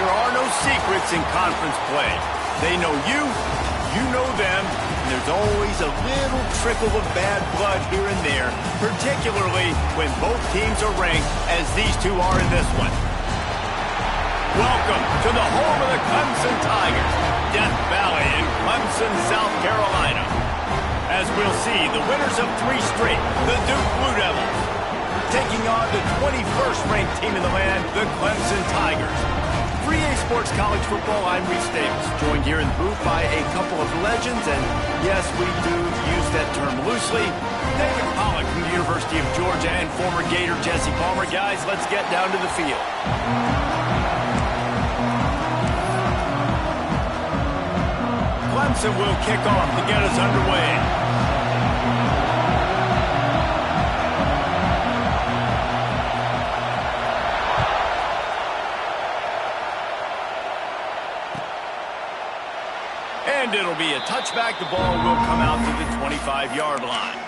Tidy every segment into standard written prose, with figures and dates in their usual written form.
there are no secrets in conference play. They know you, you know them, and there's always a little trickle of bad blood here and there, particularly when both teams are ranked as these two are in this one. Welcome to the home of the Clemson Tigers, Death Valley in Clemson, South Carolina. As we'll see, the winners of 3 straight, the Duke Blue Devils, taking on the 21st ranked team in the land, the Clemson Tigers. 3A Sports College Football, I'm Reese Davis, joined here in the booth by a couple of legends, and yes, we do use that term loosely. David Pollack from the University of Georgia and former Gator Jesse Palmer. Guys, let's get down to the field. Clemson will kick off to get us underway. And it'll be a touchback. The ball will come out to the 25-yard line.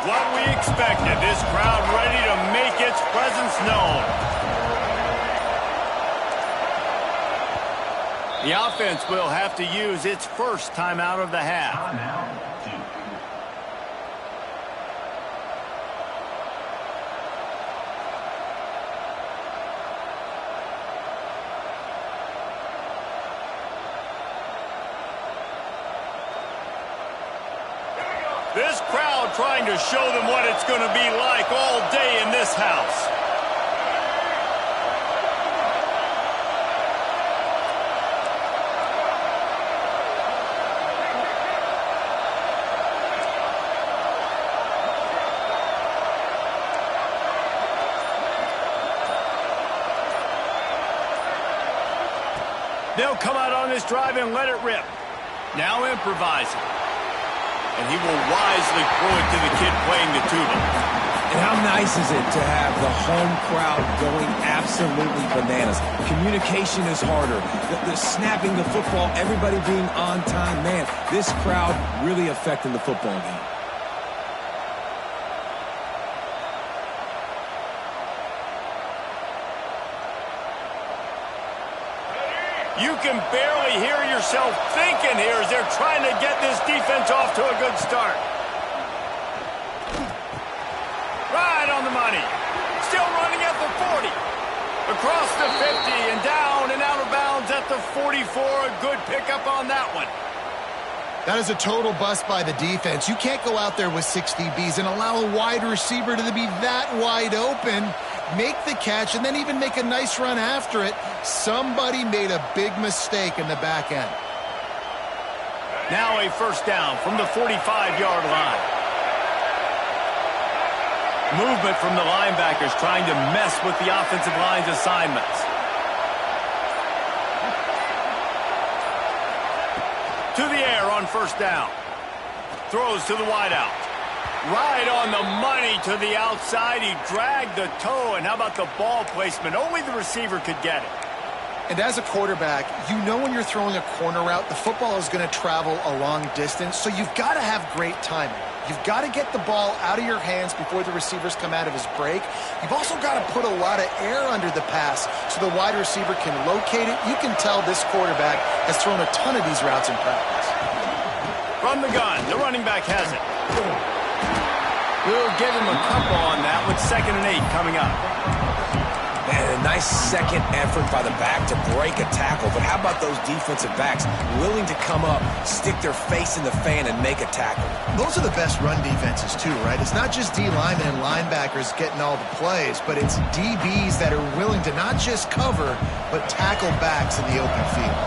What we expected, this crowd ready to make its presence known. The offense will have to use its first timeout of the half. This crowd trying to show them what it's going to be like all day in this house. They'll come out on this drive and let it rip. Now improvising. And he will wisely throw it to the kid playing the tuba. And how nice is it to have the home crowd going absolutely bananas? Communication is harder. The snapping the football, everybody being on time. Man, this crowd really affecting the football game. You can barely hear yourself thinking here as they're trying to get this defense off to a good start. Right on the money. Still running at the 40. Across the 50 and down and out of bounds at the 44. A good pickup on that one. That is a total bust by the defense. You can't go out there with 6 DBs and allow a wide receiver to be that wide open, make the catch, and then even make a nice run after it. Somebody made a big mistake in the back end. Now a first down from the 45-yard line. Movement from the linebackers trying to mess with the offensive line's assignments. To the air on first down. Throws to the wideout. Right on the money to the outside. He dragged the toe, and how about the ball placement? Only the receiver could get it. And as a quarterback, you know when you're throwing a corner route, the football is going to travel a long distance, so you've got to have great timing. You've got to get the ball out of your hands before the receivers come out of his break. You've also got to put a lot of air under the pass so the wide receiver can locate it. You can tell this quarterback has thrown a ton of these routes in practice. From the gun, the running back has it. We'll give him a couple on that with 2nd and 8 coming up. Man, a nice second effort by the back to break a tackle. But how about those defensive backs willing to come up, stick their face in the fan, and make a tackle? Those are the best run defenses, too, right? It's not just D linemen and linebackers getting all the plays, but it's DBs that are willing to not just cover, but tackle backs in the open field.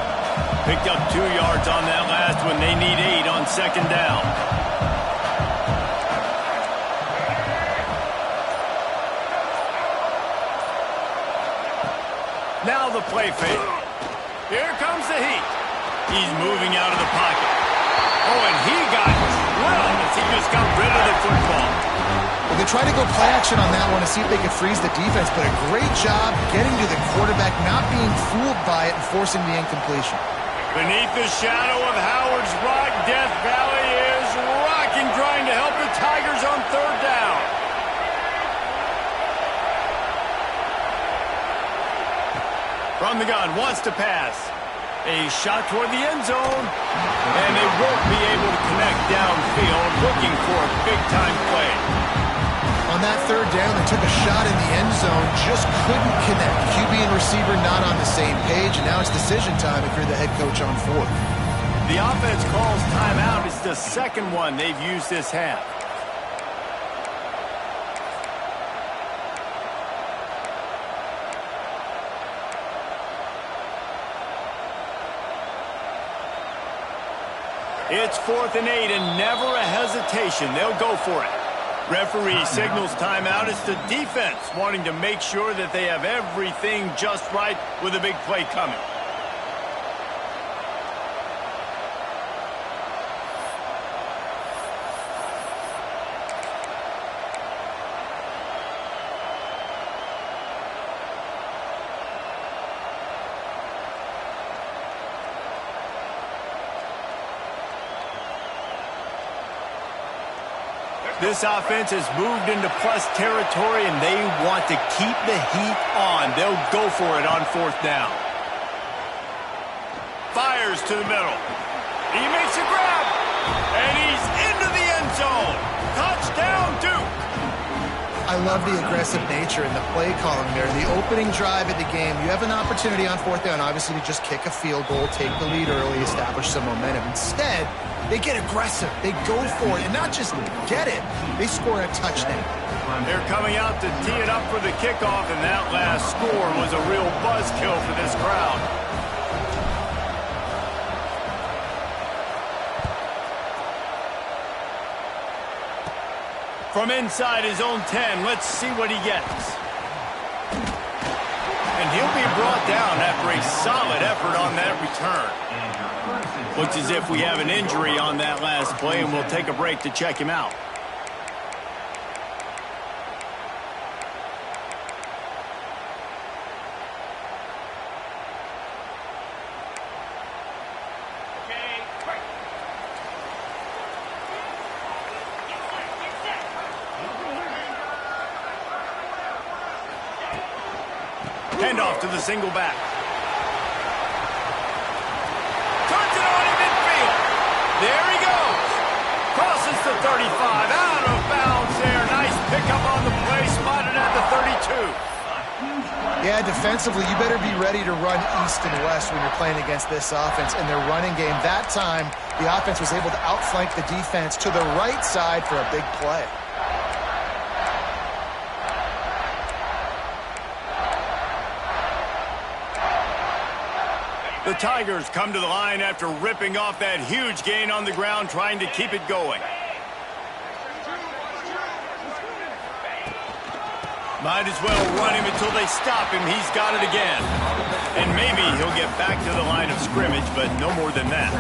Picked up 2 yards on that last one. They need 8 on 2nd down. Now the play fake. Here comes the heat. He's moving out of the pocket. Oh, and he got drilled as he just got rid of the football. Well, they tried to go play action on that one to see if they could freeze the defense, but a great job getting to the quarterback, not being fooled by it, and forcing the incompletion. Beneath the shadow of Howard's Rock, Death Valley is rocking, trying to help the Tigers on third down. From the gun, wants to pass. A shot toward the end zone. And they won't be able to connect downfield, looking for a big-time play. On that third down, they took a shot in the end zone, just couldn't connect. QB and receiver not on the same page, and now it's decision time if you're the head coach on fourth. The offense calls timeout. It's the second one they've used this half. It's 4th and 8, and never a hesitation. They'll go for it. Referee signals timeout. It's the defense wanting to make sure that they have everything just right with a big play coming. This offense has moved into plus territory, and they want to keep the heat on. They'll go for it on 4th down. Fires to the middle. He makes a grab, and he's into the end zone. Touchdown, Duke. I love the aggressive nature in the play calling there. The opening drive of the game, you have an opportunity on 4th down, obviously, to just kick a field goal, take the lead early, establish some momentum. Instead, they get aggressive. They go for it, and not just get it, they score a touchdown. They're coming out to tee it up for the kickoff, and that last score was a real buzzkill for this crowd. From inside his own 10, let's see what he gets. And he'll be brought down after a solid effort on that return. Looks as if we have an injury on that last play, and we'll take a break to check him out. Handoff to the single back. Turns it on in midfield. There he goes. Crosses the 35. Out of bounds there. Nice pickup on the play. Spotted at the 32. Yeah, defensively, you better be ready to run east and west when you're playing against this offense and their running game. That time, the offense was able to outflank the defense to the right side for a big play. The Tigers come to the line after ripping off that huge gain on the ground, trying to keep it going. Might as well run him until they stop him. He's got it again. And maybe he'll get back to the line of scrimmage, but no more than that.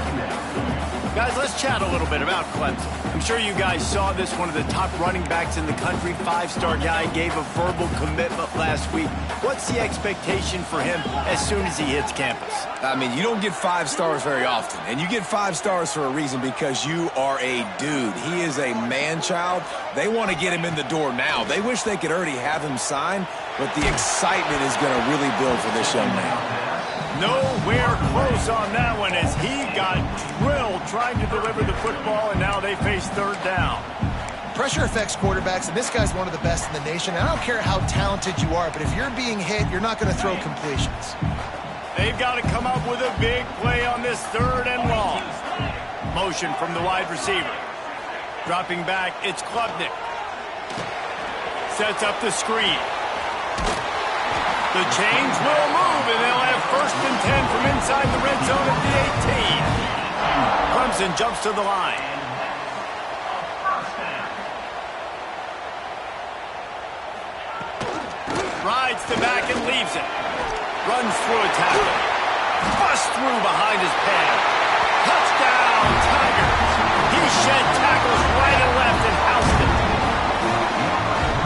Guys, let's chat a little bit about Clemson. I'm sure you guys saw this, one of the top running backs in the country, 5-star guy, gave a verbal commitment last week. What's the expectation for him as soon as he hits campus? I mean, you don't get 5 stars very often, and you get 5 stars for a reason, because you are a dude. He is a man-child. They want to get him in the door now. They wish they could already have him signed, but the excitement is going to really build for this young man. Nowhere close on that one as he got drilled trying to deliver the football, and now they face third down. Pressure affects quarterbacks, and this guy's one of the best in the nation. I don't care how talented you are, but if you're being hit, you're not going to throw completions. They've got to come up with a big play on this 3rd and long. Motion from the wide receiver. Dropping back, it's Klubnik. Sets up the screen. The chains will move, and they'll have 1st and 10 from inside the red zone at the 18. Clemson jumps to the line. Rides to back and leaves it. Runs through a tackle. Bust through behind his pad. Touchdown, Tigers. He shed tackles right and left and housed it.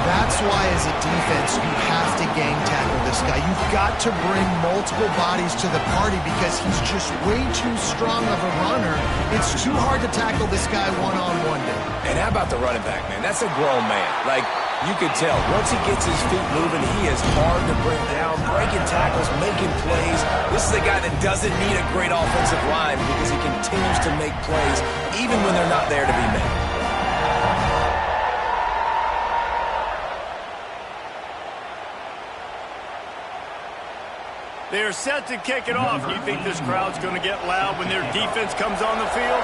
That's why, as a defense, you have to gang tackle this guy. You've got to bring multiple bodies to the party because he's just way too strong of a runner. It's too hard to tackle this guy one-on-one. And how about the running back, man? That's a grown man. Like, you can tell, once he gets his feet moving, he is hard to bring down, breaking tackles, making plays. This is a guy that doesn't need a great offensive line because he continues to make plays even when they're not there to be made. They are set to kick it off. You think this crowd's going to get loud when their defense comes on the field?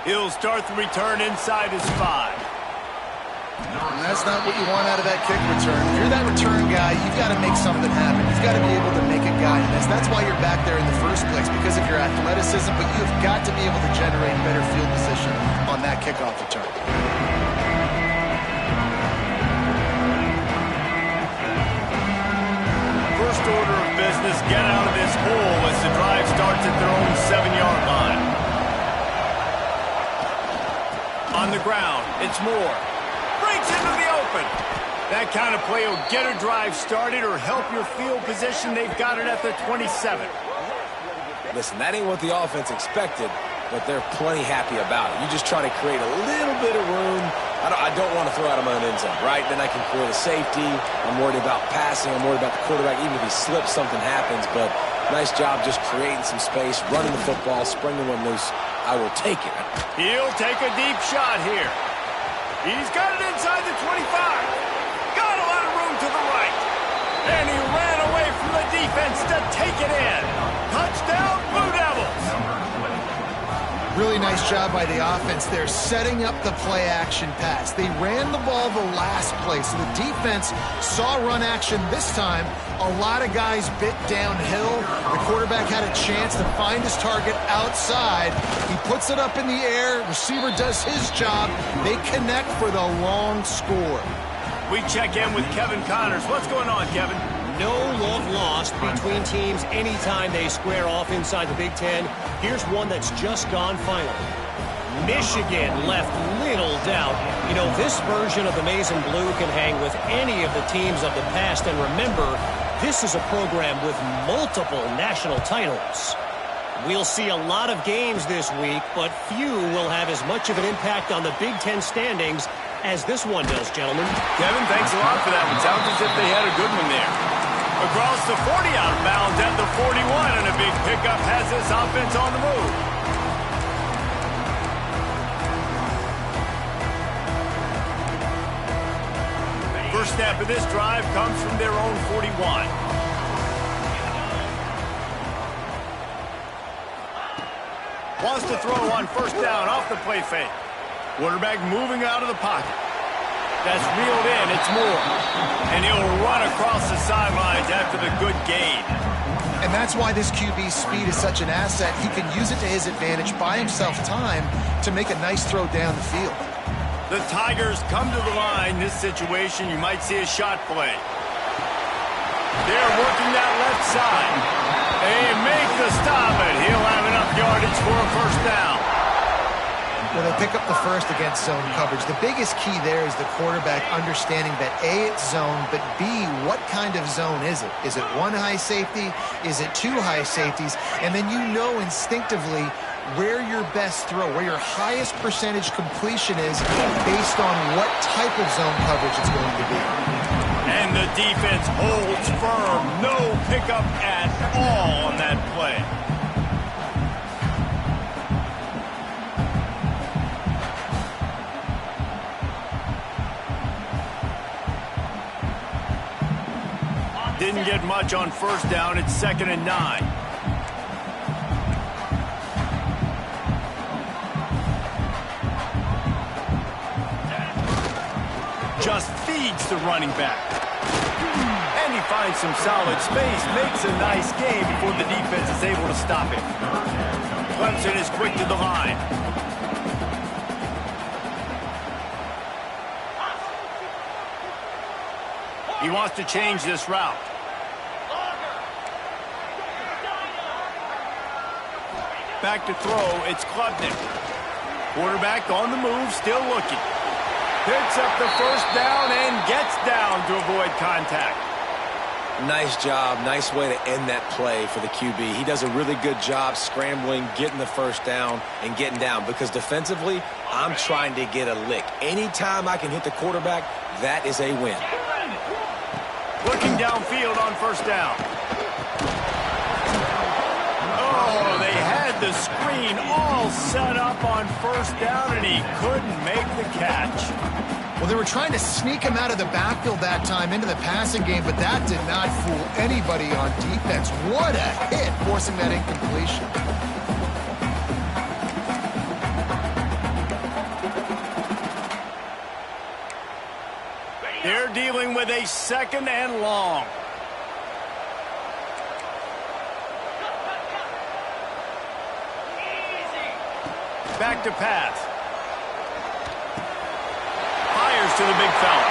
He'll start the return inside his 5. And that's not what you want out of that kick return. If you're that return guy, you've got to make something happen. You've got to be able to make a guy miss. That's why you're back there in the first place, because of your athleticism, but you've got to be able to generate better field position on that kickoff return. First order of business, get out of this hole as the drive starts at their own 7-yard line. On the ground, it's Moore. Breaks into the open. That kind of play will get a drive started or help your field position. They've got it at the 27. Listen, that ain't what the offense expected, but they're plenty happy about it. You just try to create a little bit of room. I don't want to throw out him on an end zone, right? Then I can create a safety. I'm worried about passing. I'm worried about the quarterback. Even if he slips, something happens. But nice job just creating some space, running the football, springing one loose. I will take it. He'll take a deep shot here. He's got it inside the 25. Got a lot of room to the right. And he ran away from the defense to take it in. Touchdown, Blue Devils. Really nice job by the offense there, setting up the play-action pass. They ran the ball the last play, so the defense saw run action this time. A lot of guys bit downhill. The quarterback had a chance to find his target outside. He puts it up in the air. Receiver does his job. They connect for the long score. We check in with Kevin Connors. What's going on, Kevin? No love lost between teams anytime they square off inside the Big Ten. Here's one that's just gone final. Michigan left little doubt. You know, this version of the Maize and Blue can hang with any of the teams of the past. And remember, this is a program with multiple national titles. We'll see a lot of games this week, but few will have as much of an impact on the Big Ten standings as this one does, gentlemen. Kevin, thanks a lot for that one. Sounds as if they had a good one there. Across the 40, out of bounds at the 41, and a big pickup has this offense on the move. First snap of this drive comes from their own 41. Wants to throw on first down off the play fake. Quarterback moving out of the pocket. That's reeled in. It's Moore. And he'll run across the sidelines after the good gain. And that's why this QB's speed is such an asset. He can use it to his advantage, buy himself time to make a nice throw down the field. The Tigers come to the line. This situation, you might see a shot play. They're working that left side. They make the stop, and he'll have enough yardage for a first down. Well, they pick up the first against zone coverage. The biggest key there is the quarterback understanding that A, it's zone, but B, what kind of zone is it? Is it one high safety? Is it two high safeties? And then you know instinctively where your best throw, where your highest percentage completion is based on what type of zone coverage it's going to be. And the defense holds firm. No pickup at all on that play. Didn't get much on first down. It's 2nd and 9. Just feeds the running back. And he finds some solid space, makes a nice game before the defense is able to stop him. Clemson is quick to the line. He wants to change this route. Back to throw, it's Klubnik. Quarterback on the move, still looking. Picks up the first down and gets down to avoid contact. Nice job, nice way to end that play for the QB. He does a really good job scrambling, getting the first down, and getting down. Because defensively, I'm trying to get a lick. Anytime I can hit the quarterback, that is a win. Looking downfield on first down. Oh, they had the screen all set up on first down, and he couldn't make the catch. Well, they were trying to sneak him out of the backfield that time into the passing game, but that did not fool anybody on defense. What a hit, forcing that incompletion. They're dealing with a second and long. Back to pass. Fires to the big fella.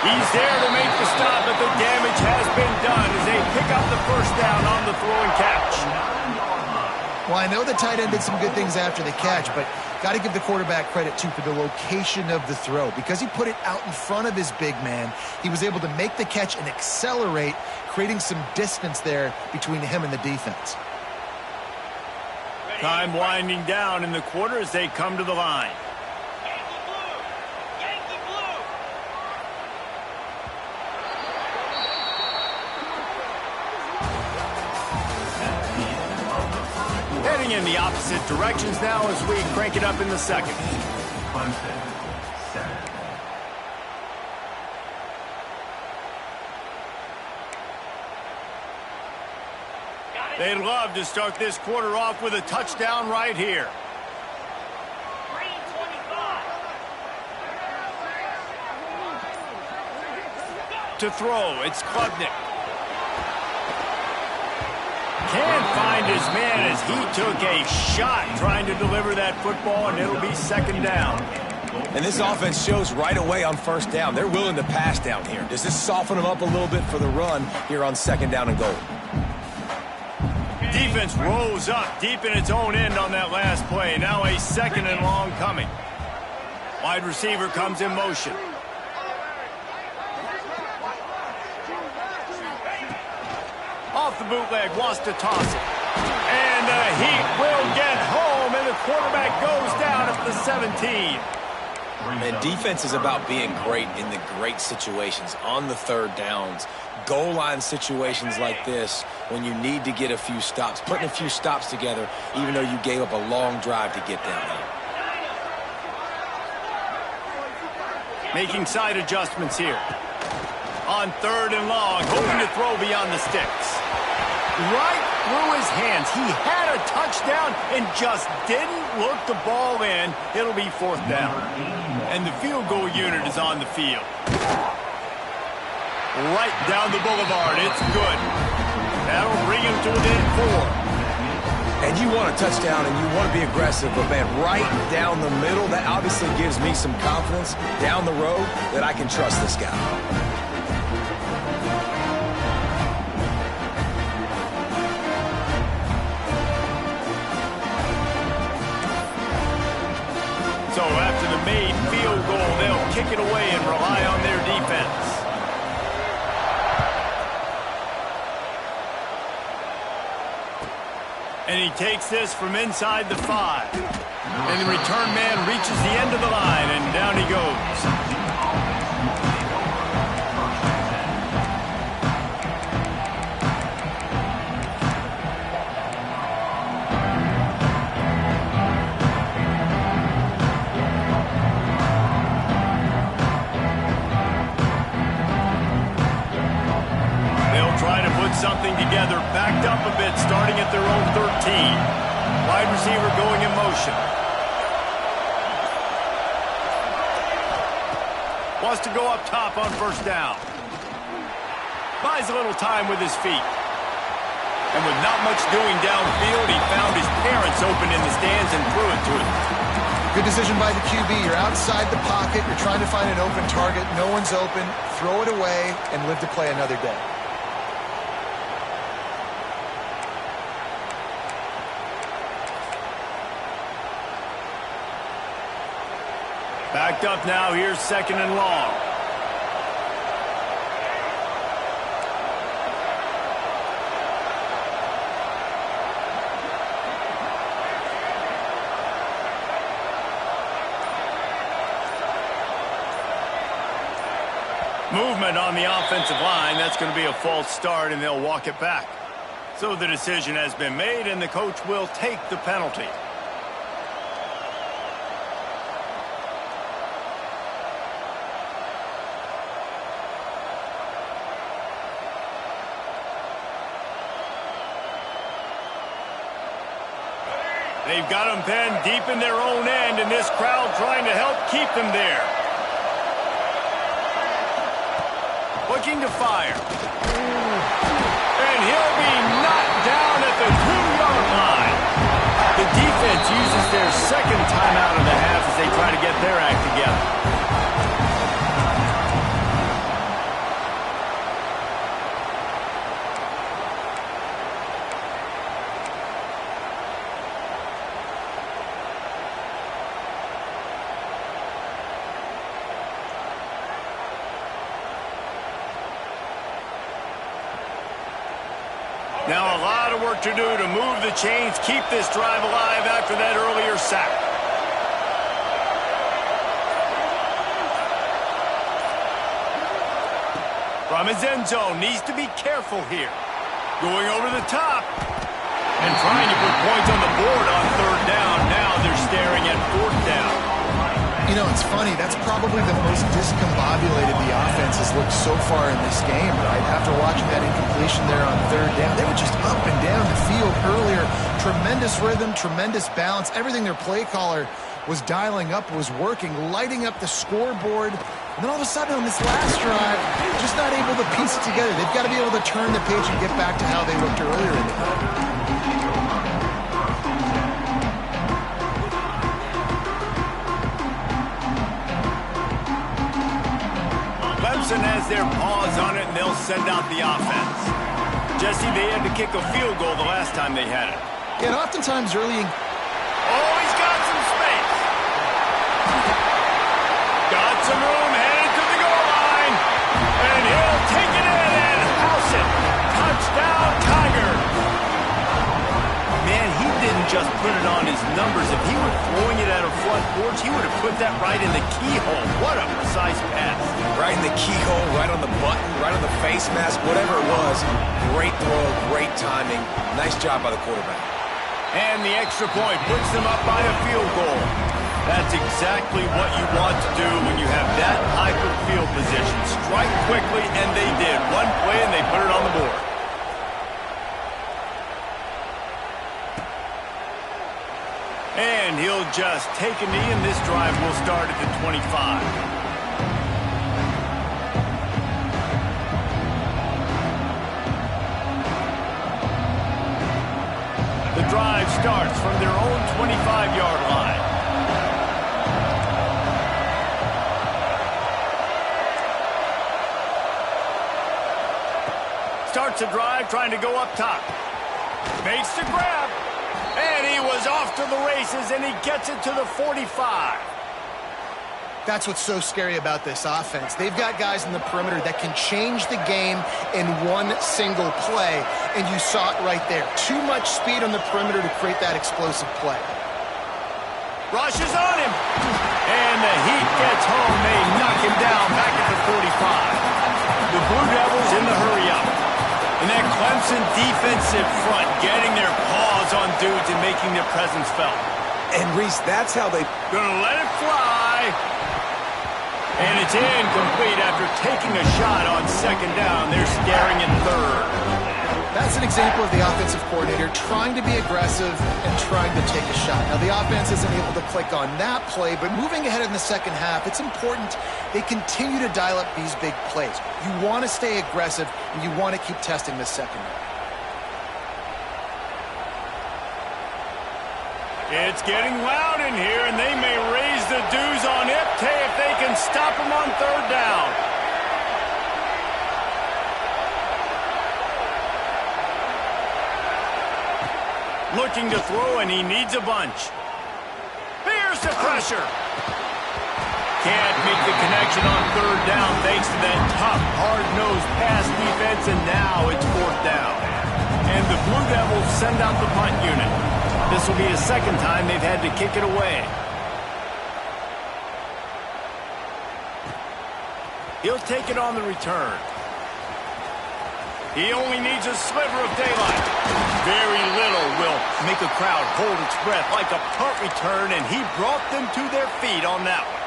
He's there to make the stop, but the damage has been done as they pick up the first down on the throw and catch. Well, I know the tight end did some good things after the catch, but got to give the quarterback credit, too, for the location of the throw. Because he put it out in front of his big man, he was able to make the catch and accelerate, creating some distance there between him and the defense. Time winding down in the quarter as they come to the line. Heading in the opposite directions now as we crank it up in the second. Clemson, 7. They'd love to start this quarter off with a touchdown right here. To throw, it's Klubnik. Can't find his man as he took a shot trying to deliver that football, and it'll be second down. And this offense shows right away on first down. They're willing to pass down here. Does this soften them up a little bit for the run here on second down and goal? Defense rose up deep in its own end on that last play. Now a second and long coming. Wide receiver comes in motion. Off the bootleg, wants to toss it. And the Heat will get home, and the quarterback goes down at the 17. And defense is about being great in the great situations, on the third downs, goal line situations like this, when you need to get a few stops, putting a few stops together, even though you gave up a long drive to get down there. Making side adjustments here. On third and long, hoping to throw beyond the sticks. Right through his hands. He had a touchdown and just didn't look the ball in. It'll be fourth down. And the field goal unit is on the field. Right down the boulevard. It's good. That'll bring him to within 4. And you want a touchdown and you want to be aggressive, but man, right down the middle, that obviously gives me some confidence down the road that I can trust this guy. So after the made field goal, they'll kick it away and rely on their defense. And he takes this from inside the 5. And the return man reaches the end of the line, and down he goes. Something together, backed up a bit, starting at their own 13. Wide receiver going in motion. Wants to go up top on first down. Buys a little time with his feet. And with not much doing downfield, he found his parents open in the stands and threw it to him. Good decision by the QB. You're outside the pocket. You're trying to find an open target. No one's open. Throw it away and live to play another day. Backed up now. Here's 2nd and long. Movement on the offensive line. That's going to be a false start, and they'll walk it back. So the decision has been made, and the coach will take the penalty. They've got them pinned deep in their own end, and this crowd trying to help keep them there. Looking to fire. And he'll be knocked down at the 2-yard line. The defense uses their 2nd timeout of the half as they try to get their act together. Now a lot of work to do to move the chains, keep this drive alive after that earlier sack. From his end zone, needs to be careful here. Going over the top. And trying to put points on the board on 3rd down. Now they're staring at 4th down. You know, it's funny. That's probably the most discombobulated the offense has looked so far in this game, right? After watching that incompletion there on 3rd down, they were just up and down the field earlier. Tremendous rhythm, tremendous balance. Everything their play caller was dialing up was working, lighting up the scoreboard. And then all of a sudden on this last drive, just not able to piece it together. They've got to be able to turn the page and get back to how they looked earlier in the game. Clemson has their paws on it, and they'll send out the offense. Jesse, they had to kick a field goal the last time they had it. Yeah, and oftentimes early in... Oh, he's got some space. Got some room, headed to the goal line. And he'll take it in and house it. Touchdown, Tigers. Man, he didn't just put it on his numbers. If he were throwing it at a front porch, he would have put that right in the keyhole. What a precise pass. Right in the keyhole, right on the button, right on the face mask, whatever it was. Great throw, great timing. Nice job by the quarterback. And the extra point puts them up by a field goal. That's exactly what you want to do when you have that type of field position. Strike quickly, and they did. One play, and they put it on the board. And he'll just take a knee, and this drive will start at the 25. The drive starts from their own 25-yard line. Starts the drive trying to go up top. Makes the grab. And he was off to the races, and he gets it to the 45. That's what's so scary about this offense. They've got guys in the perimeter that can change the game in one single play, and you saw it right there. Too much speed on the perimeter to create that explosive play. Rushes on him, and the Heat gets home. They knock him down back at the 45. The Blue Devils in the hurry-up. And that Clemson defensive front getting their paws on dudes and making their presence felt. And, Reese, that's how they... Gonna let it fly. And it's incomplete after taking a shot on 2nd down. They're staring at 3rd. That's an example of the offensive coordinator trying to be aggressive and trying to take a shot. Now, the offense isn't able to click on that play, but moving ahead in the second half, it's important they continue to dial up these big plays. You want to stay aggressive, and you want to keep testing the secondary. It's getting loud in here, and they may raise the dues on Ipte if they can stop him on third down. Looking to throw, and he needs a bunch. Here's the pressure. Can't make the connection on third down thanks to that tough, hard-nosed pass defense, and now it's fourth down. And the Blue Devils send out the punt unit. This will be the second time they've had to kick it away. He'll take it on the return. He only needs a sliver of daylight. Very little will make a crowd hold its breath like a punt return, and he brought them to their feet on that one.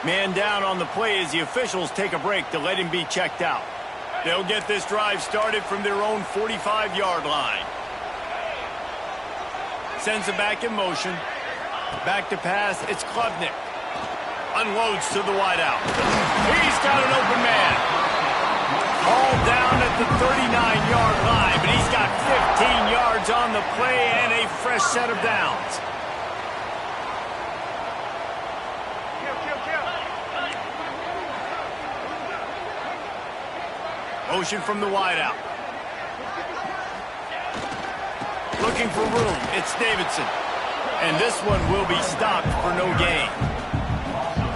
Man down on the play as the officials take a break to let him be checked out. They'll get this drive started from their own 45-yard line. Sends it back in motion. Back to pass, it's Klubnik. Unloads to the wideout. He's got an open man. All down at the 39-yard line, but he's got 15 yards on the play and a fresh set of downs. Motion from the wideout. Looking for room. It's Davidson. And this one will be stopped for no gain.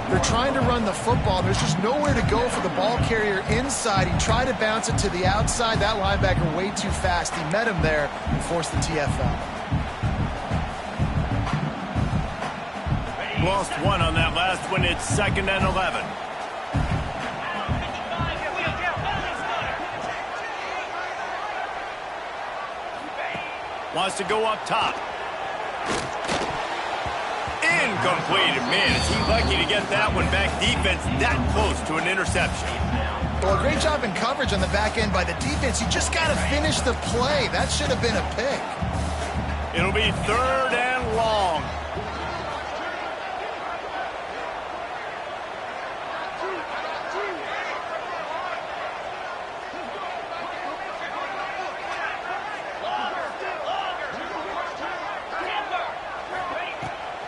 They're trying to run the football. There's just nowhere to go for the ball carrier inside. He tried to bounce it to the outside. That linebacker way too fast. He met him there and forced the TFL. Lost one on that last one. It's 2nd and 11. Wants to go up top. Incomplete. Man, is he lucky to get that one back. Defense that close to an interception. Well, a great job in coverage on the back end by the defense. You just got to finish the play. That should have been a pick. It'll be 3rd and long.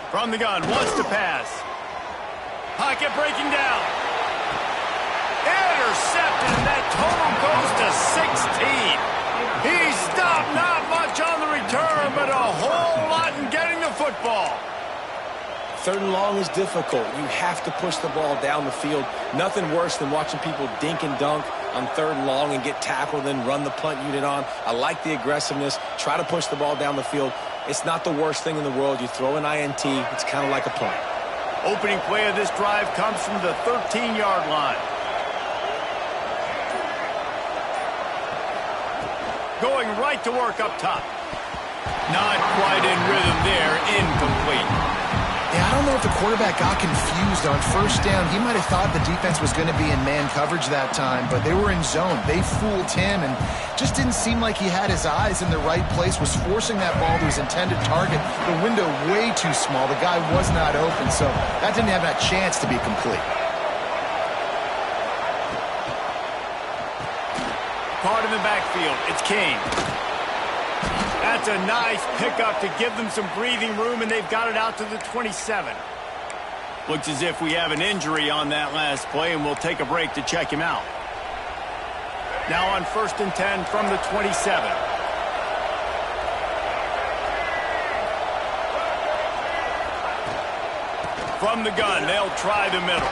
From the gun, wants to pass. Pocket breaking down. Intercepted, and that total goes to 16. He stopped, not much on the return, but a whole lot in getting the football. 3rd and long is difficult. You have to push the ball down the field. Nothing worse than watching people dink and dunk on 3rd and long and get tackled, then run the punt unit on. I like the aggressiveness. Try to push the ball down the field. It's not the worst thing in the world. You throw an INT, it's kind of like a punt. Opening play of this drive comes from the 13-yard line. Going right to work up top. Not quite in rhythm there. Incomplete. Yeah, I don't know if the quarterback got confused on 1st down. He might have thought the defense was going to be in man coverage that time, but they were in zone. They fooled him and just didn't seem like he had his eyes in the right place, was forcing that ball to his intended target. The window way too small. The guy was not open, so that didn't have that chance to be complete. Caught in the backfield. It's Kane. That's a nice pickup to give them some breathing room, and they've got it out to the 27. Looks as if we have an injury on that last play, and we'll take a break to check him out. Now on 1st and 10 from the 27. From the gun, they'll try the middle.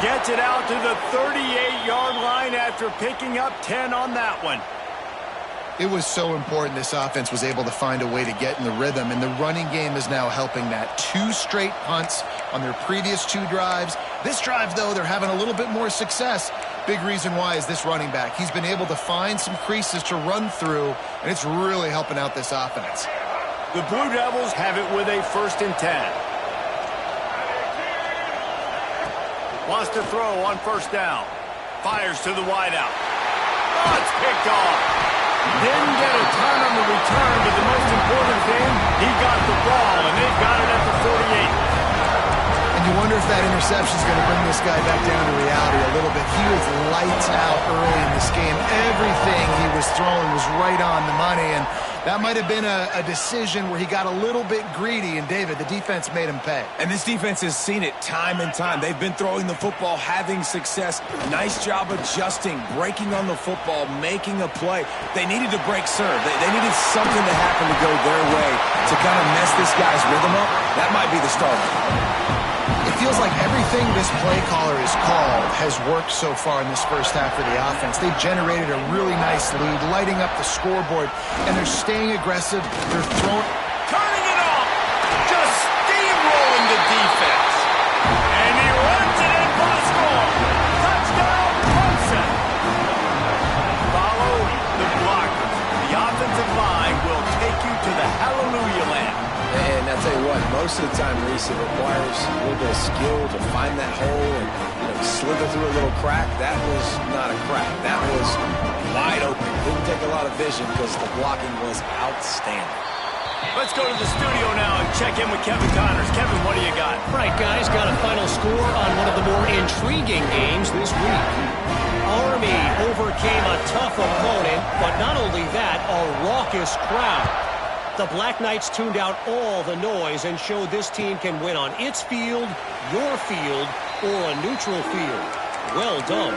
Gets it out to the 38-yard line after picking up 10 on that one. It was so important this offense was able to find a way to get in the rhythm, and the running game is now helping that. 2 straight punts on their previous 2 drives. This drive, though, they're having a little bit more success. Big reason why is this running back. He's been able to find some creases to run through, and it's really helping out this offense. The Blue Devils have it with a 1st and 10. Wants to throw on 1st down. Fires to the wideout. Oh, it's picked off. Didn't get a ton on the return, but the most important thing, he got the ball, and they've got it at the 48. And you wonder if that interception is going to bring this guy back down to reality a little bit. He was lights out early in this game. Everything he was throwing was right on the money, and That might have been a decision where he got a little bit greedy, and David, the defense made him pay. And this defense has seen it time and time. They've been throwing the football, having success. Nice job adjusting, breaking on the football, making a play. They needed to break serve. They needed something to happen to go their way to kind of mess this guy's rhythm up. That might be the start. It feels like everything this play caller has called has worked so far in this first half for the offense. They've generated a really nice lead, lighting up the scoreboard, and they're staying aggressive. They're throwing... Turning it off! Just steamrolling the defense. And he runs it in for the score. Touchdown, Clemson. Follow the blockers. The offensive line will take you to the hallelujah land. And I'll tell you what, most of the time, Reese, it requires a little bit of skill to find that hole and slither through a little crack. That was not a crack. That was wide open. Didn't take a lot of vision because the blocking was outstanding. Let's go to the studio now and check in with Kevin Connors. Kevin, what do you got? Right, guys, got a final score on one of the more intriguing games this week. Army overcame a tough opponent, but not only that, a raucous crowd. The Black Knights tuned out all the noise and showed this team can win on its field, your field, or a neutral field. Well done.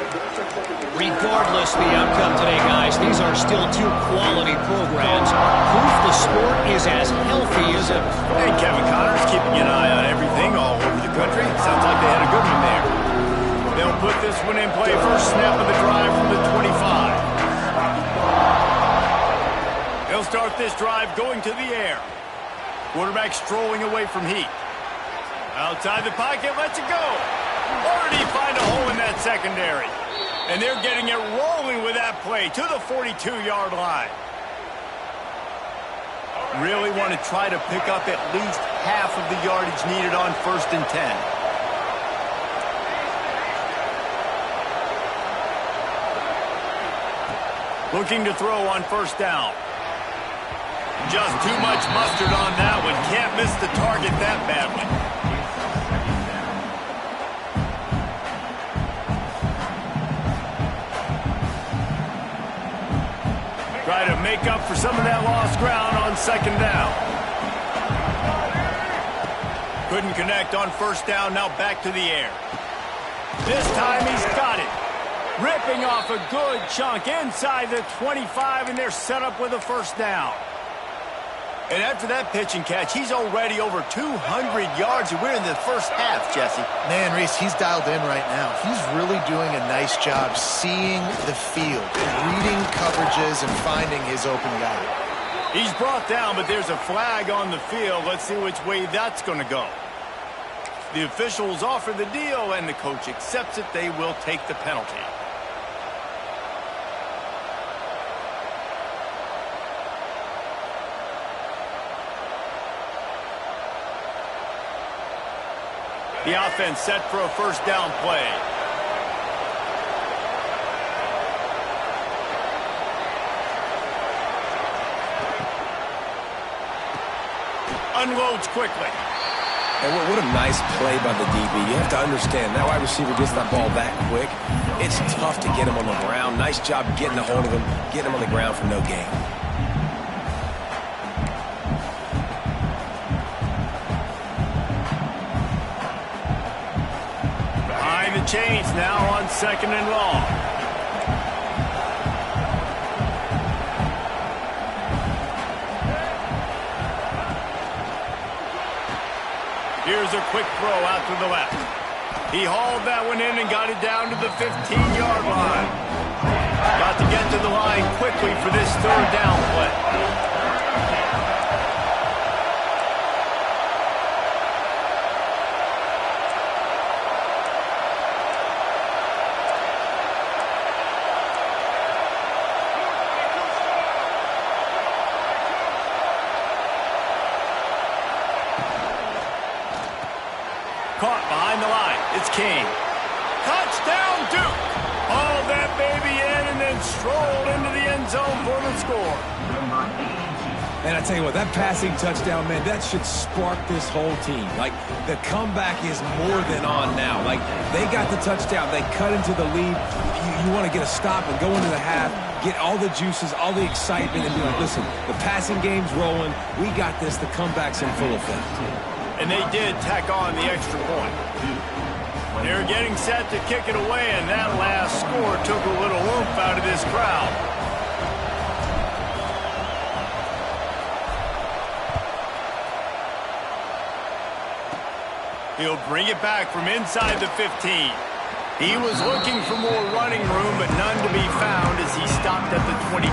Regardless of the outcome today, guys, these are still two quality programs. Proof the sport is as healthy as ever. Hey, Kevin Connors, keeping an eye on everything all over the country. Sounds like they had a good one there. They'll put this one in play first snap of the drive from the 25. They'll start this drive going to the air. Quarterback strolling away from heat. Outside the pocket, lets it go. Already find a hole in that secondary. And they're getting it rolling with that play to the 42-yard line. Really want to try to pick up at least half of the yardage needed on 1st and 10. Looking to throw on 1st down. Just too much mustard on that one. Can't miss the target that badly. Try to make up for some of that lost ground on 2nd down. Couldn't connect on 1st down. Now back to the air. This time he's got it. Ripping off a good chunk inside the 25, and they're set up with a 1st down. And after that pitch and catch, he's already over 200 yards, and we're in the first half, Jesse. Man, Reese, he's dialed in right now. He's really doing a nice job seeing the field, reading coverages, and finding his open guy. He's brought down, but there's a flag on the field. Let's see which way that's going to go. The officials offer the deal, and the coach accepts it. They will take the penalty. The offense set for a 1st down play. Unloads quickly. And what a nice play by the DB. You have to understand, that wide receiver gets that ball that quick. It's tough to get him on the ground. Nice job getting a hold of him, getting him on the ground for no gain. Chains now on 2nd and long. Here's a quick throw out to the left. He hauled that one in and got it down to the 15-yard line. Got to get to the line quickly for this 3rd down play. Caught behind the line. It's King. Touchdown, Duke. Hauled that baby in and then strolled into the end zone for the score. Number 82. And I tell you what, that passing touchdown, man, that should spark this whole team. Like, the comeback is more than on now. Like, they got the touchdown. They cut into the lead. You want to get a stop and go into the half, get all the juices, all the excitement, and be like, listen, the passing game's rolling. We got this. The comeback's in full effect. And they did tack on the extra point. They're getting set to kick it away, and that last score took a little oomph out of this crowd. He'll bring it back from inside the 15. He was looking for more running room, but none to be found as he stopped at the 23.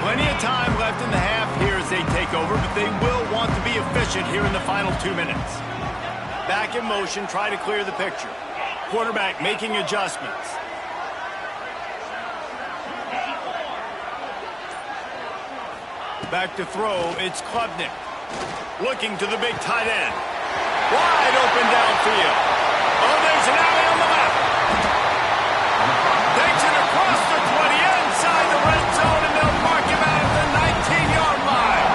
Plenty of time left in the half here as they take over, but they will want to be efficient here in the final 2 minutes. Back in motion, try to clear the picture. Quarterback making adjustments. Back to throw, it's Klubnik. Looking to the big tight end. Wide open downfield. Oh, there's an alley on the left. Takes it across the 20, inside the red zone, and they'll mark him out at the 19-yard line.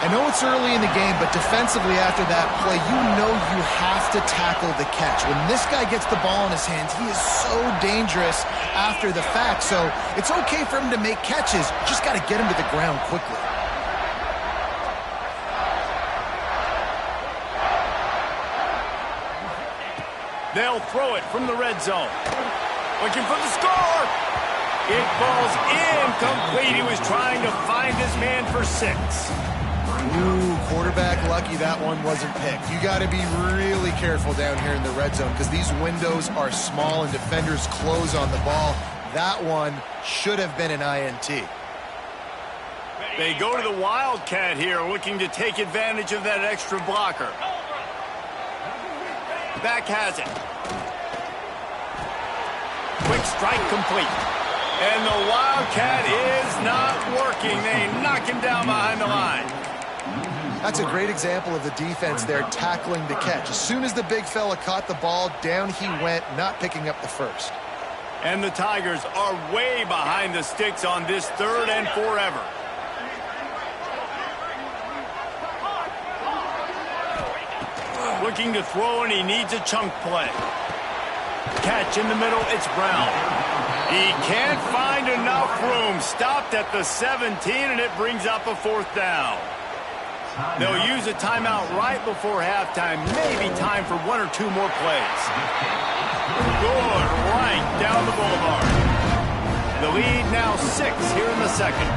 I know it's early in the game, but defensively after that play, you know you have to tackle the catch. When this guy gets the ball in his hands, he is so dangerous after the fact. So it's okay for him to make catches. You just got to get him to the ground quickly. They'll throw it from the red zone. Looking for the score. It falls incomplete. He was trying to find his man for 6. Ooh, quarterback lucky that one wasn't picked. You got to be really careful down here in the red zone because these windows are small and defenders close on the ball. That one should have been an INT. They go to the Wildcat here, looking to take advantage of that extra blocker. Back has it. Quick strike complete. And the Wildcat is not working. They knock him down behind the line. That's a great example of the defense there tackling the catch. As soon as the big fella caught the ball, down he went, not picking up the first. And the Tigers are way behind the sticks on this 3rd and forever. Looking to throw, and he needs a chunk play. Catch in the middle, it's Brown. He can't find enough room. Stopped at the 17, and it brings up a 4th down. They'll use a timeout right before halftime. Maybe time for 1 or 2 more plays. Good, right down the boulevard. The lead now 6 here in the 2nd.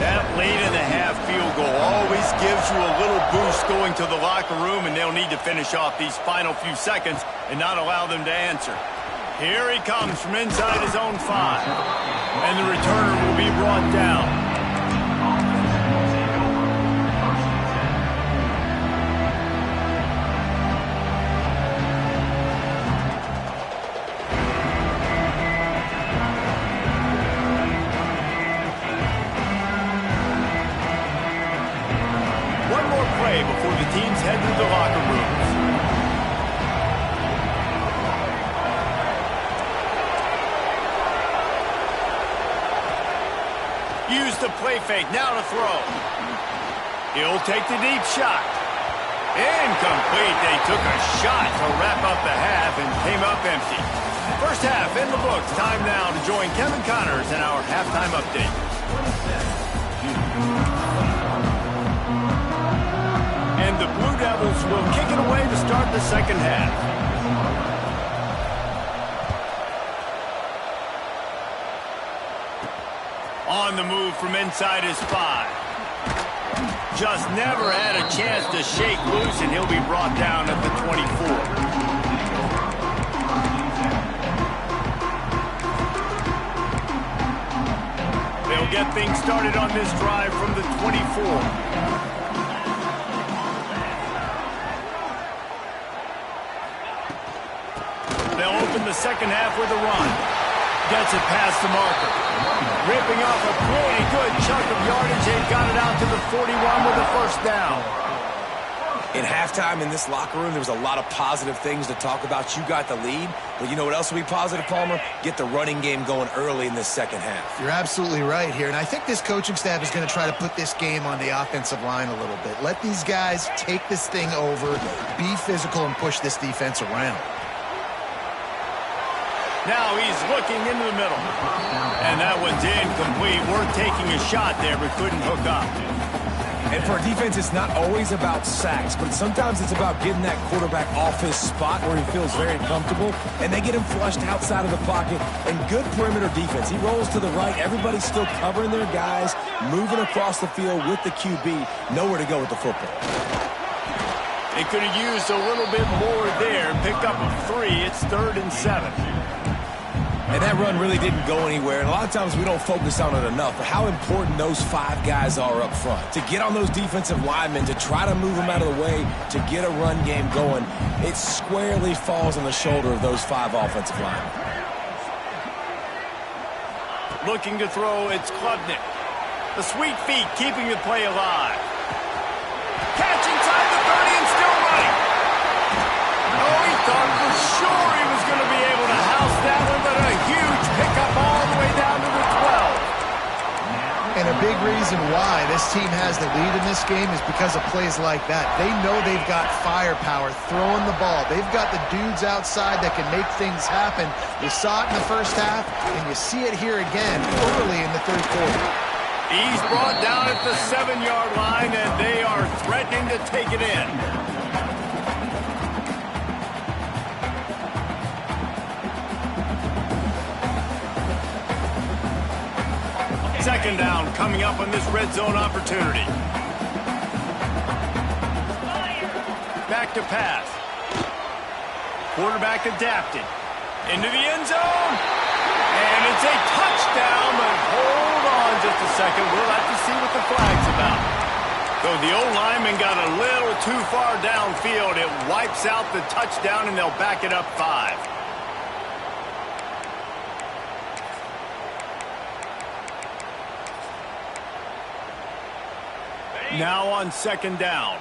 That late in the half field goal always gives you a little boost going to the locker room, and they'll need to finish off these final few seconds and not allow them to answer. Here he comes from inside his own 5. And the returner will be brought down. Before the teams head to the locker rooms. Use the play fake, now to throw. He'll take the deep shot. Incomplete. They took a shot to wrap up the half and came up empty. First half in the books. Time now to join Kevin Connors in our halftime update. And the Blue Devils will kick it away to start the 2nd half. On the move from inside his 5. Just never had a chance to shake loose, and he'll be brought down at the 24. They'll get things started on this drive from the 24. They'll open the 2nd half with a run. Gets it past the marker. Ripping off a pretty good chunk of yardage. They got it out to the 41 with a 1st down. In halftime in this locker room, there was a lot of positive things to talk about. You got the lead, but you know what else will be positive, Palmer? Get the running game going early in this second half. You're absolutely right here, and I think this coaching staff is going to try to put this game on the offensive line a little bit. Let these guys take this thing over, be physical, and push this defense around. Now he's looking into the middle. And that one's incomplete. Worth taking a shot there, but couldn't hook up. And for a defense, it's not always about sacks, but sometimes it's about getting that quarterback off his spot where he feels very comfortable, and they get him flushed outside of the pocket. And good perimeter defense. He rolls to the right. Everybody's still covering their guys, moving across the field with the QB. Nowhere to go with the football. They could have used a little bit more there. Pick up a 3. It's 3rd and 7. And that run really didn't go anywhere. And a lot of times we don't focus on it enough. But how important those 5 guys are up front. To get on those defensive linemen, to try to move them out of the way, to get a run game going, it squarely falls on the shoulder of those 5 offensive linemen. Looking to throw, it's Klubnik. The sweet feet keeping the play alive. Catch inside the 30 and still running. Oh, he thought for sure he was going to be able to house that one, but a huge pickup all the way down to the 12. And a big reason why this team has the lead in this game is because of plays like that. They know they've got firepower throwing the ball. They've got the dudes outside that can make things happen. You saw it in the first half, and you see it here again early in the third quarter. He's brought down at the 7-yard line, and they are threatening to take it in. Second down coming up on this red zone opportunity. Back to pass. Quarterback adapted. Into the end zone. And it's a touchdown, but hold on just a second. We'll have to see what the flag's about. So the O-lineman got a little too far downfield. It wipes out the touchdown, and they'll back it up 5. Now on second down.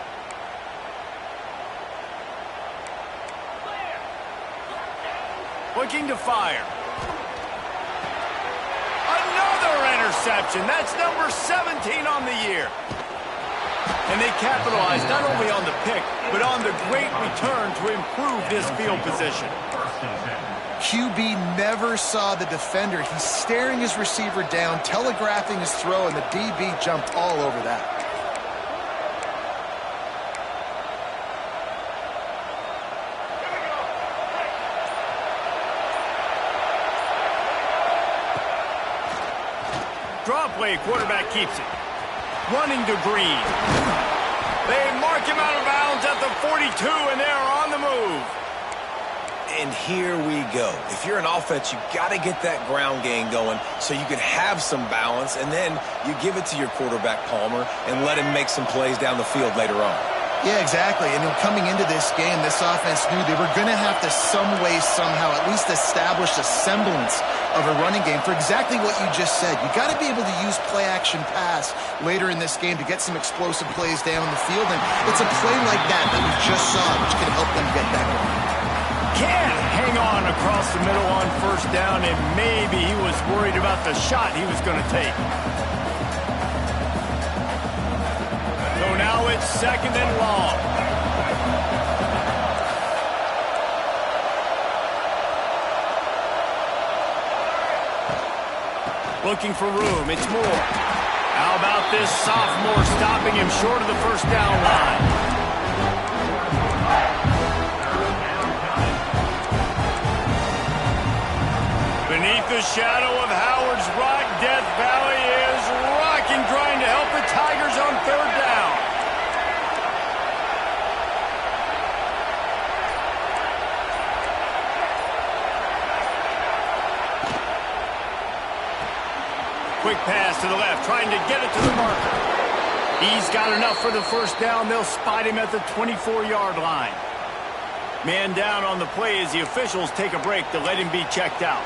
Looking to fire. Another interception. That's number 17 on the year. And they capitalized not only on the pick, but on the great return to improve this field position. QB never saw the defender. He's staring his receiver down, telegraphing his throw, and the DB jumped all over that. Draw play, quarterback keeps it. Running to Green. They mark him out of bounds at the 42, and they're on the move. And here we go. If you're an offense, you got to get that ground game going so you can have some balance, and then you give it to your quarterback, Palmer, and let him make some plays down the field later on. Yeah, exactly. And coming into this game, this offense knew they were going to have to some way, somehow, at least establish a semblance of a running game for exactly what you just said. You got to be able to use play-action pass later in this game to get some explosive plays down the field. And it's a play like that we just saw, which can help them get that going. Can't hang on across the middle on first down, and maybe he was worried about the shot he was going to take. So now it's second and long. Looking for room. It's Moore. How about this sophomore stopping him short of the first down line? Beneath the shadow of Howard's Rock, Death Valley is rocking, trying to help the Tigers on third down. Quick pass to the left, trying to get it to the marker. He's got enough for the first down. They'll spot him at the 24-yard line. Man down on the play as the officials take a break to let him be checked out.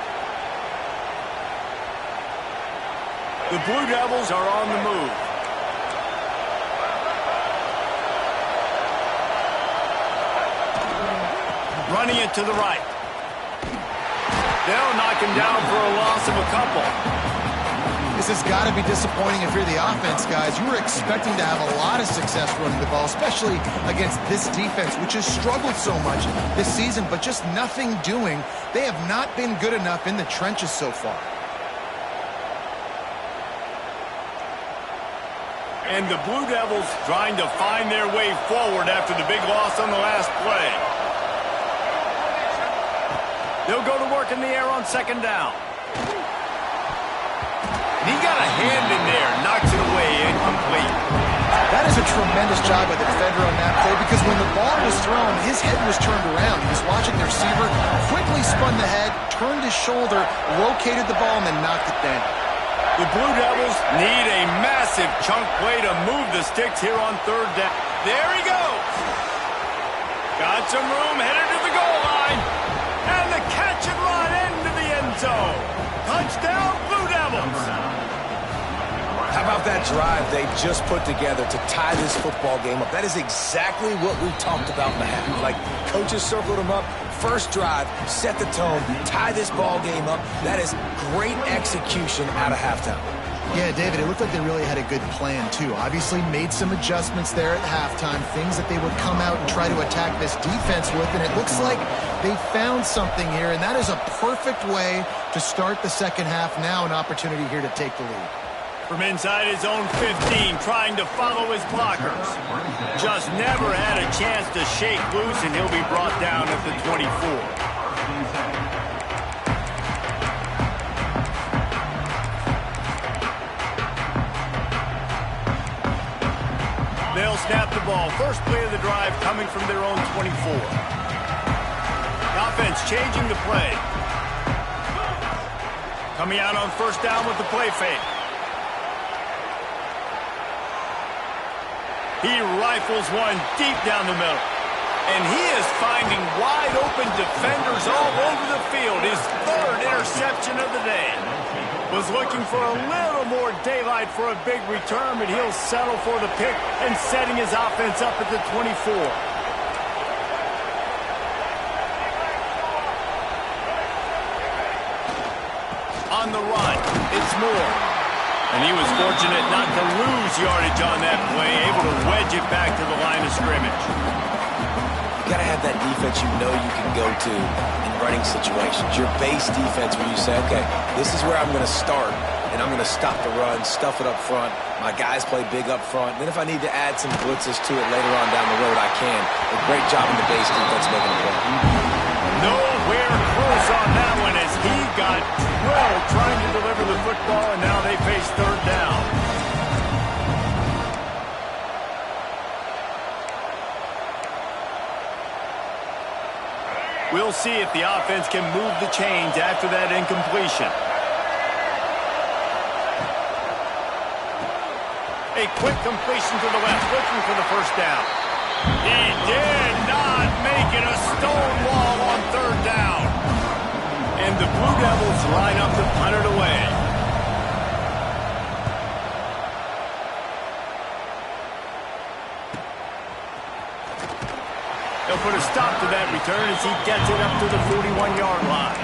The Blue Devils are on the move. running it to the right. They'll knock him down for a loss of a couple. This has got to be disappointing if you're the offense, guys. You were expecting to have a lot of success running the ball, especially against this defense, which has struggled so much this season, but just nothing doing. They have not been good enough in the trenches so far. And the Blue Devils trying to find their way forward after the big loss on the last play. They'll go to work in the air on second down. He got a hand in there, knocks it away, incomplete. That is a tremendous job by the defender on that play because when the ball was thrown, his head was turned around. He was watching the receiver, quickly spun the head, turned his shoulder, located the ball, and then knocked it down. The Blue Devils need a massive chunk play to move the sticks here on third down. There he goes. Got some room, headed to the goal line. And the catch and run into the end zone. Touchdown, Blue Devils. How about that drive they just put together to tie this football game up? That is exactly what we talked about in the half. Like, coaches circled them up. First drive, set the tone, tie this ball game up. That is great execution out of halftime. Yeah, David, it looked like they really had a good plan, too. Obviously made some adjustments there at halftime, things that they would come out and try to attack this defense with, and it looks like they found something here, and that is a perfect way to start the second half. Now an opportunity here to take the lead. From inside his own 15, trying to follow his blockers. Just never had a chance to shake loose, and he'll be brought down at the 24. They'll snap the ball. First play of the drive coming from their own 24. The offense changing the play. Coming out on first down with the play fake. He rifles one deep down the middle. And he is finding wide-open defenders all over the field. His third interception of the day. Was looking for a little more daylight for a big return, but he'll settle for the pick and setting his offense up at the 24. On the run, it's Moore. And he was fortunate not to lose yardage on that play, able to wedge it back to the line of scrimmage. You got to have that defense you know you can go to in running situations. Your base defense where you say, okay, this is where I'm going to start, and I'm going to stop the run, stuff it up front. My guys play big up front. Then if I need to add some blitzes to it later on down the road, I can. A great job in the base defense making a play. Nowhere close on that one as he got drilled trying to deliver the football, and now they face third down. We'll see if the offense can move the chains after that incompletion. A quick completion to the left, looking for the first down. He did not make it a stone wall on third down. And the Blue Devils line up to punt it away. They'll put a stop to that return as he gets it up to the 41-yard line.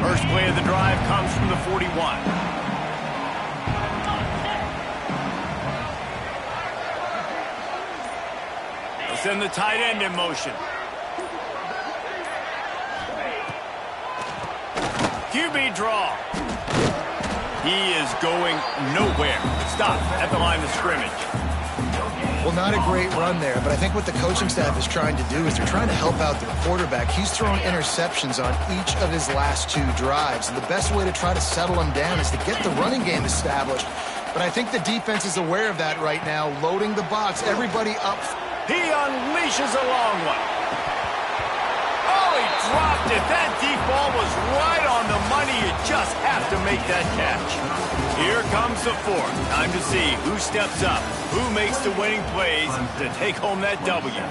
First play of the drive comes from the 41. They'll send the tight end in motion. QB draw. He is going nowhere. Stop at the line of scrimmage. Well, not a great run there, but I think what the coaching staff is trying to do is they're trying to help out their quarterback. He's thrown interceptions on each of his last two drives, and the best way to try to settle him down is to get the running game established. But I think the defense is aware of that right now, loading the box, everybody up. He unleashes a long one. Oh, he dropped it. That deep ball was right on the money. You just have to make that catch. Here comes the fourth. Time to see who steps up, who makes the winning plays to take home that W.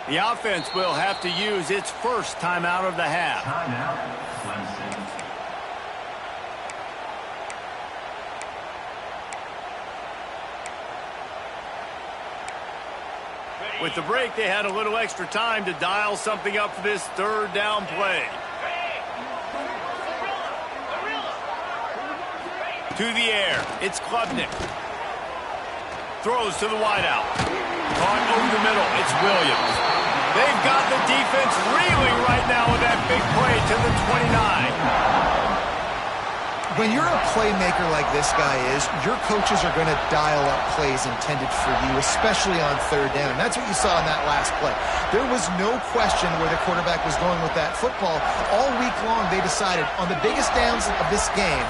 The offense will have to use its first timeout of the half. Timeout, Clemson. With the break, they had a little extra time to dial something up for this third down play. To the air, it's Klubnik. Throws to the wideout. Caught over the middle, it's Williams. They've got the defense reeling right now with that big play to the 29. When you're a playmaker like this guy is, your coaches are going to dial up plays intended for you, especially on third down. That's what you saw in that last play. There was no question where the quarterback was going with that football. All week long, they decided on the biggest downs of this game,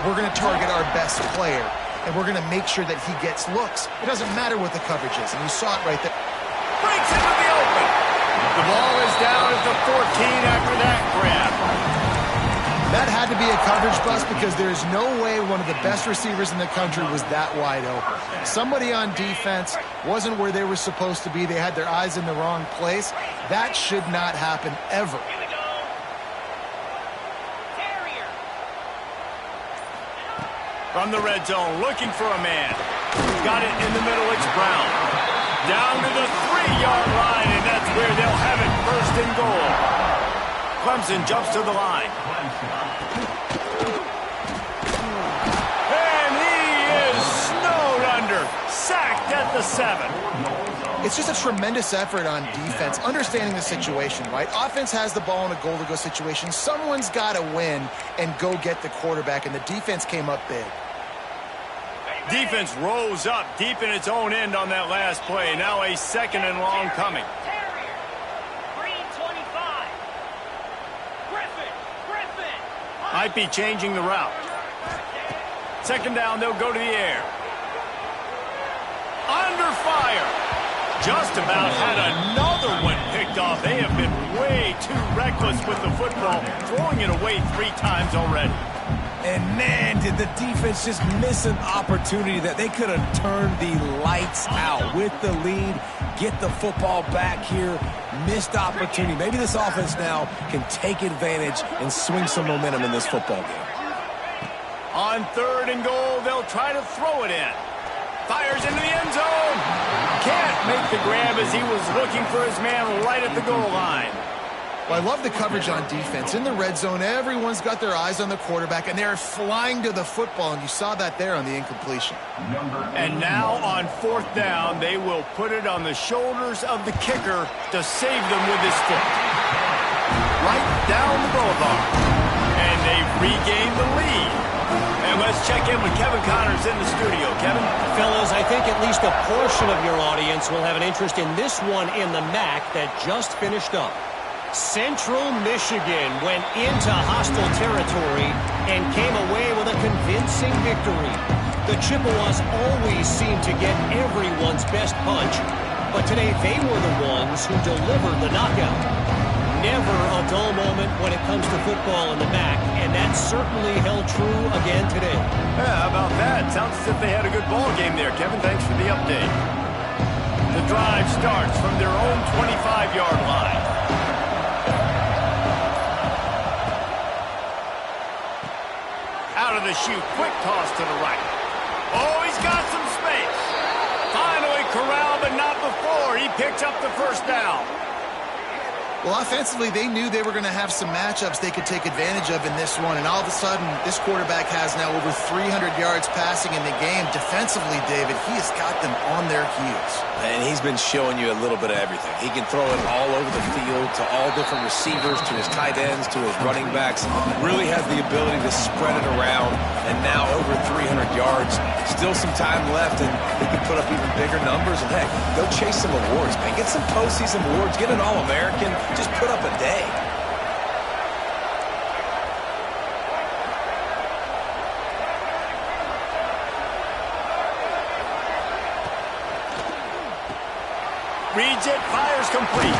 we're going to target our best player, and we're going to make sure that he gets looks. It doesn't matter what the coverage is, and you saw it right there. Breaks into the open. The ball is down at the 14 after that grab. That had to be a coverage bust because there's no way one of the best receivers in the country was that wide open. Somebody on defense wasn't where they were supposed to be. They had their eyes in the wrong place. That should not happen ever. From the red zone, looking for a man. Got it in the middle, it's Brown. Down to the 3-yard line, and that's where they'll have it first and goal. Clemson jumps to the line. And he is snowed under. Sacked at the 7. It's just a tremendous effort on defense, understanding the situation, right? Offense has the ball in a goal-to-go situation. Someone's got to win and go get the quarterback, and the defense came up big. Defense rose up deep in its own end on that last play. Now a second and long coming. Might be changing the route. Second down, they'll go to the air. Under fire. Just about had another one picked off. They have been way too reckless with the football, throwing it away 3 times already. And man, did the defense just miss an opportunity that they could have turned the lights out with the lead, get the football back here. Missed opportunity. Maybe this offense now can take advantage and swing some momentum in this football game. On third and goal, they'll try to throw it in. Fires into the end zone. Can't make the grab as he was looking for his man right at the goal line. Well, I love the coverage on defense. In the red zone, everyone's got their eyes on the quarterback, and they're flying to the football, and you saw that there on the incompletion. And now on fourth down, they will put it on the shoulders of the kicker to save them with his foot. Right down the boulevard. And they've regained the lead. And let's check in with Kevin Connors in the studio. Kevin? Fellas, I think at least a portion of your audience will have an interest in this one in the MAC that just finished up. Central Michigan went into hostile territory and came away with a convincing victory. The Chippewas always seem to get everyone's best punch, but today they were the ones who delivered the knockout. Never a dull moment when it comes to football in the MAC, and that certainly held true again today. Yeah, how about that? Sounds as if they had a good ball game there, Kevin. Thanks for the update. The drive starts from their own 25-yard line. Out of the chute, quick toss to the right. Oh, he's got some space. Finally corralled, but not before. He picks up the first down. Well, offensively, they knew they were going to have some matchups they could take advantage of in this one, and all of a sudden, this quarterback has now over 300 yards passing in the game. Defensively, David, he has got them on their heels. And he's been showing you a little bit of everything. He can throw it all over the field to all different receivers, to his tight ends, to his running backs. Really has the ability to spread it around, and now over 300 yards. Still some time left, and he can put up even bigger numbers. And, heck, go chase some awards, man. Get some postseason awards. Get an All-American. Just put up a day. Reads it, fires complete.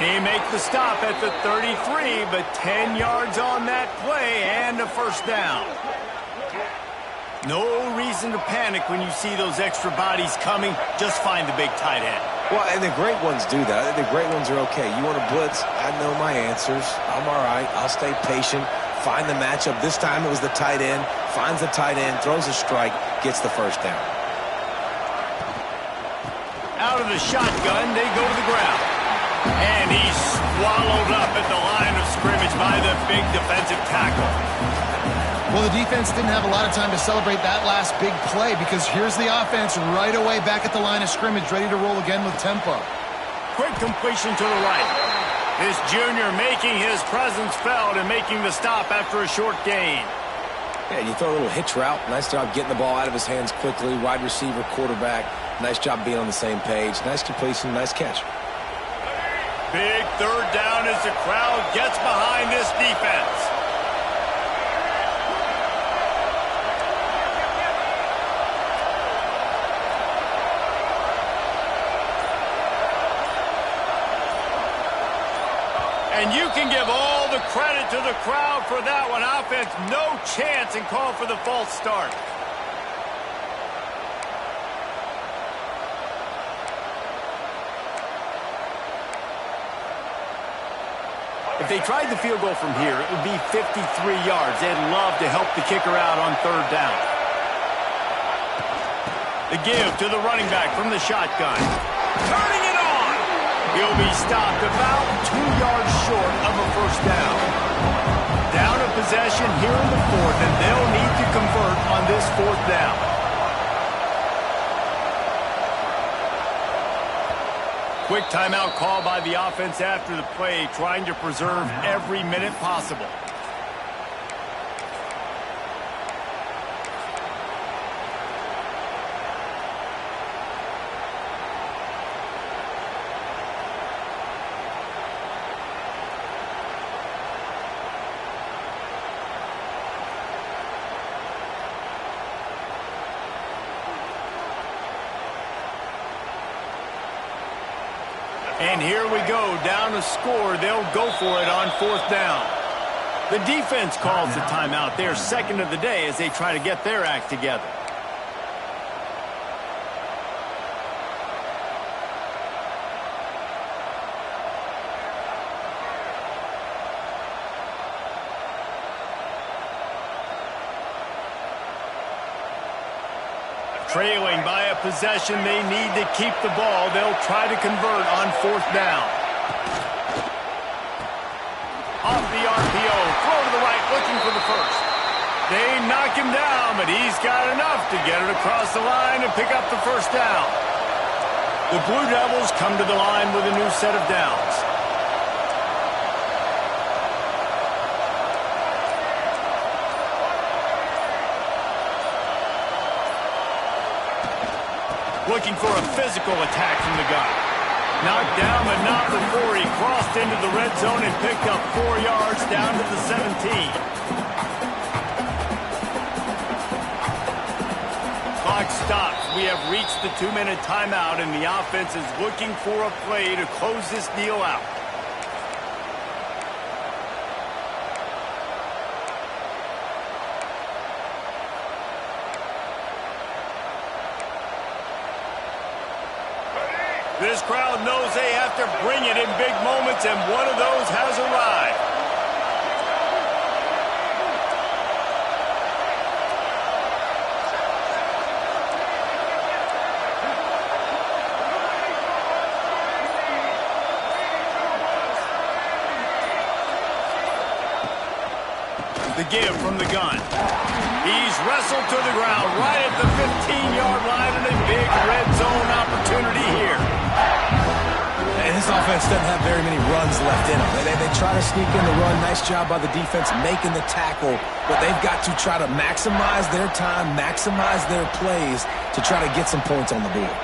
He makes the stop at the 33, but 10 yards on that play and a first down. No reason to panic when you see those extra bodies coming. Just find the big tight end. Well, and the great ones do that. The great ones are okay. You want to blitz? I know my answers. I'm all right. I'll stay patient, find the matchup. This time it was the tight end. Finds the tight end, throws a strike, gets the first down. Out of the shotgun, they go to the ground. And he's swallowed up at the line of scrimmage by the big defensive tackle. Well, the defense didn't have a lot of time to celebrate that last big play because here's the offense right away back at the line of scrimmage, ready to roll again with tempo. Quick completion to the right. This junior making his presence felt and making the stop after a short gain. Yeah, you throw a little hitch route. Nice job getting the ball out of his hands quickly. Wide receiver, quarterback. Nice job being on the same page. Nice completion, nice catch. Big third down as the crowd gets behind this defense. And you can give all the credit to the crowd for that one. Offense, no chance, and call for the false start. If they tried the field goal from here, it would be 53 yards. They'd love to help the kicker out on third down. The give to the running back from the shotgun. Turning it on. He'll be stopped about 2 yards short of a first down. Down a possession here in the fourth, and they'll need to convert on this fourth down. Quick timeout call by the offense after the play, trying to preserve every minute possible. And here we go, down a score. They'll go for it on fourth down. The defense calls the timeout. They're second of the day as they try to get their act together. Trailing by a possession, they need to keep the ball. They'll try to convert on fourth down. Off the RPO, throw to the right, looking for the first. They knock him down, but he's got enough to get it across the line and pick up the first down. The Blue Devils come to the line with a new set of downs. Looking for a physical attack from the guy. Knocked down, but not before he crossed into the red zone and picked up 4 yards down to the 17. Clock stops. We have reached the 2-minute timeout, and the offense is looking for a play to close this deal out. This crowd knows they have to bring it in big moments, and one of those has arrived. The give from the gun. He's wrestled to the ground right at the 15-yard line, and a big red zone opportunity here. And this offense doesn't have very many runs left in them. They try to sneak in the run. Nice job by the defense making the tackle, but they've got to try to maximize their time, maximize their plays to try to get some points on the board.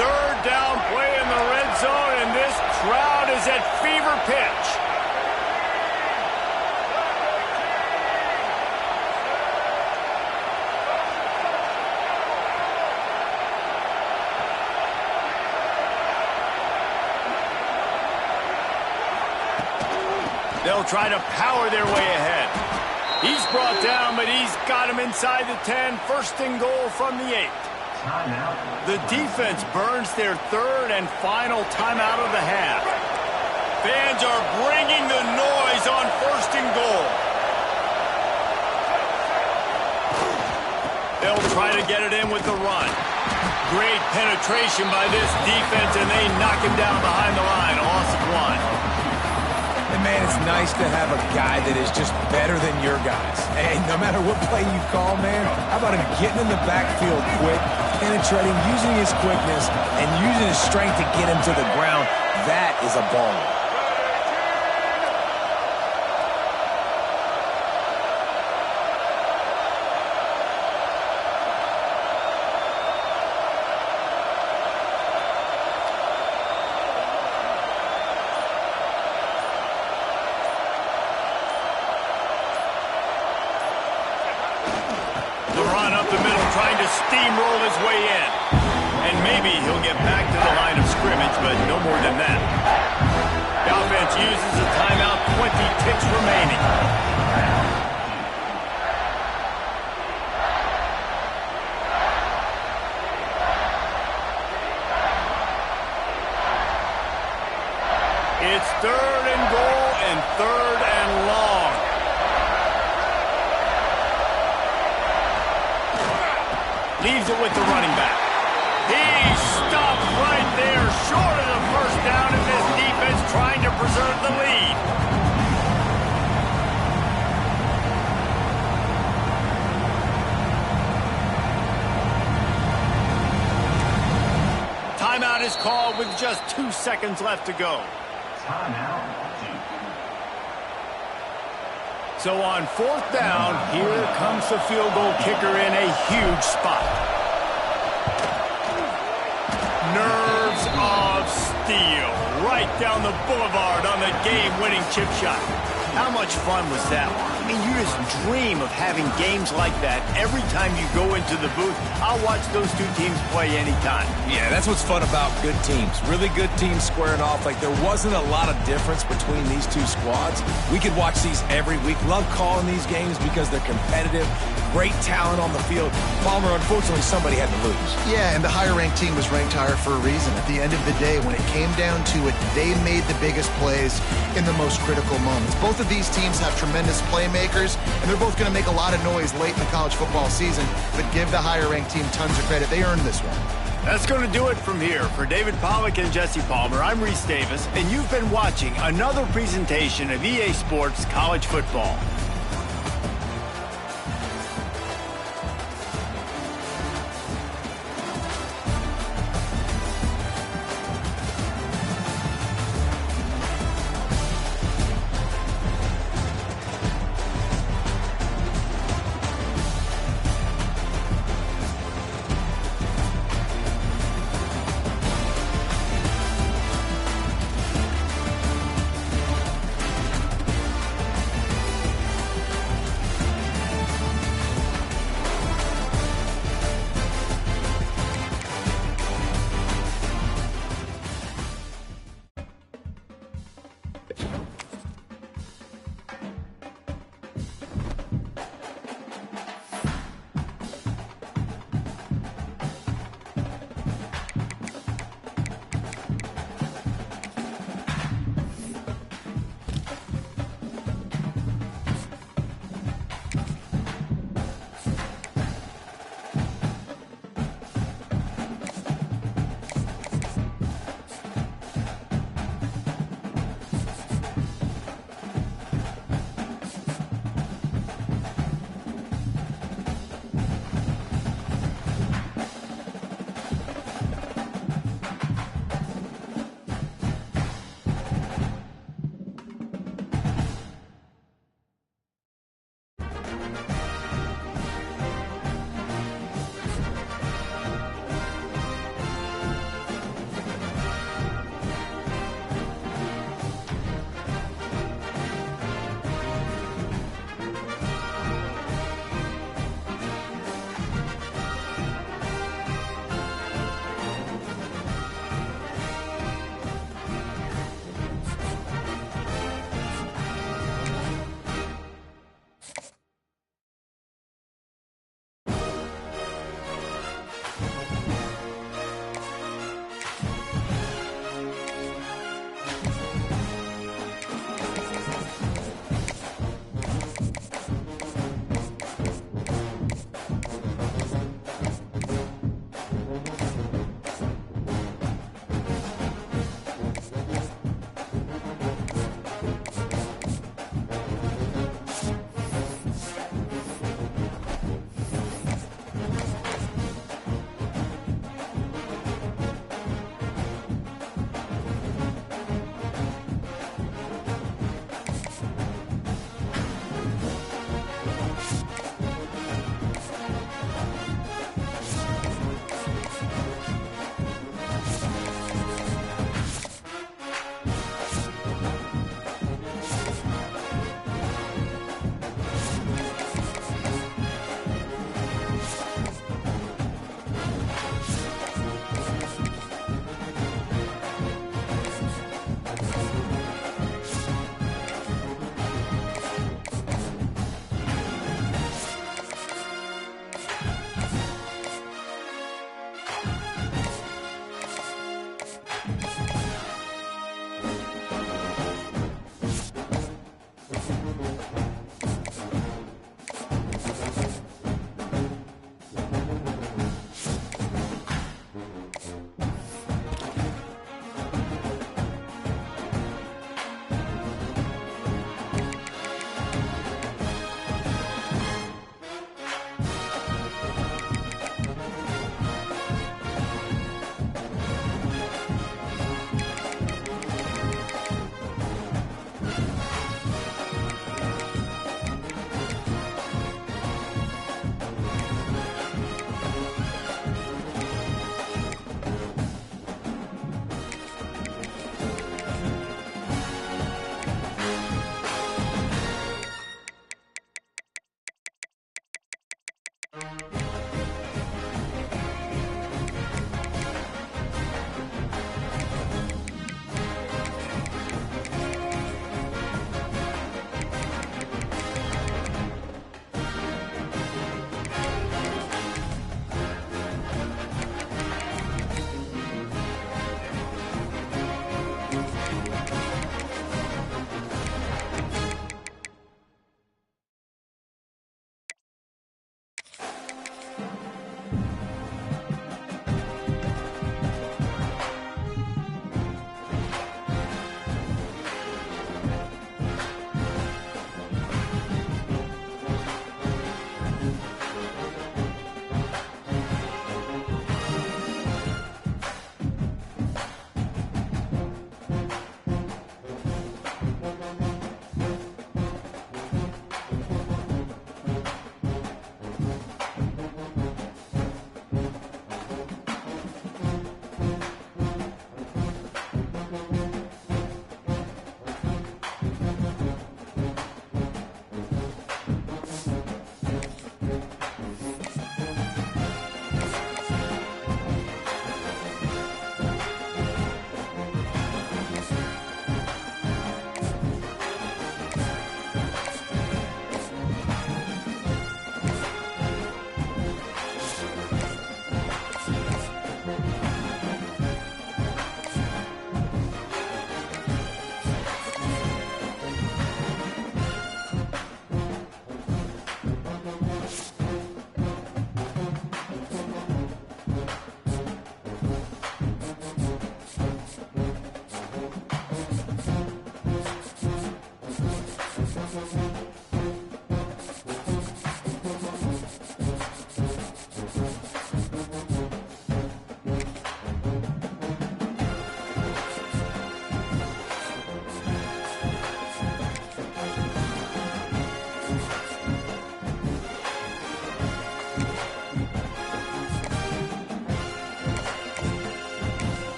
Third down play in the red zone, and this crowd is at fever pitch. They'll try to power their way ahead. He's brought down, but he's got him inside the 10. First and goal from the 8. Timeout. The defense burns their third and final timeout of the half. Fans are bringing the noise on first and goal. They'll try to get it in with the run. Great penetration by this defense, and they knock him down behind the line. A loss of 1. And, man, it's nice to have a guy that is just better than your guys. Hey, no matter what play you call, man, how about him getting in the backfield quick, penetrating, using his quickness, and using his strength to get him to the ground? That is a ball. Steamroll his way in. And maybe he'll get back to the line of scrimmage, but no more than that. The offense uses a timeout, 20 ticks remaining. It's third and goal and third and long. Leaves it with the running back. He's stopped right there, short of the first down, and this defense trying to preserve the lead. Timeout is called with just 2 seconds left to go. Timeout. So on fourth down, here comes the field goal kicker in a huge spot. Nerves of steel. Right down the boulevard on the game-winning chip shot. How much fun was that? I mean, you just dream of having games like that every time you go into the booth. I'll watch those two teams play anytime. Yeah, that's what's fun about good teams. Really good teams squaring off. Like, there wasn't a lot of difference between these two squads. We could watch these every week. Love calling these games because they're competitive. Great talent on the field. Palmer, unfortunately, somebody had to lose. Yeah, and the higher-ranked team was ranked higher for a reason. At the end of the day, when it came down to it, they made the biggest plays in the most critical moments. Both of these teams have tremendous playmakers, and they're both going to make a lot of noise late in the college football season, but give the higher-ranked team tons of credit. They earned this one. That's going to do it from here. For David Pollack and Jesse Palmer, I'm Reese Davis, and you've been watching another presentation of EA Sports College Football.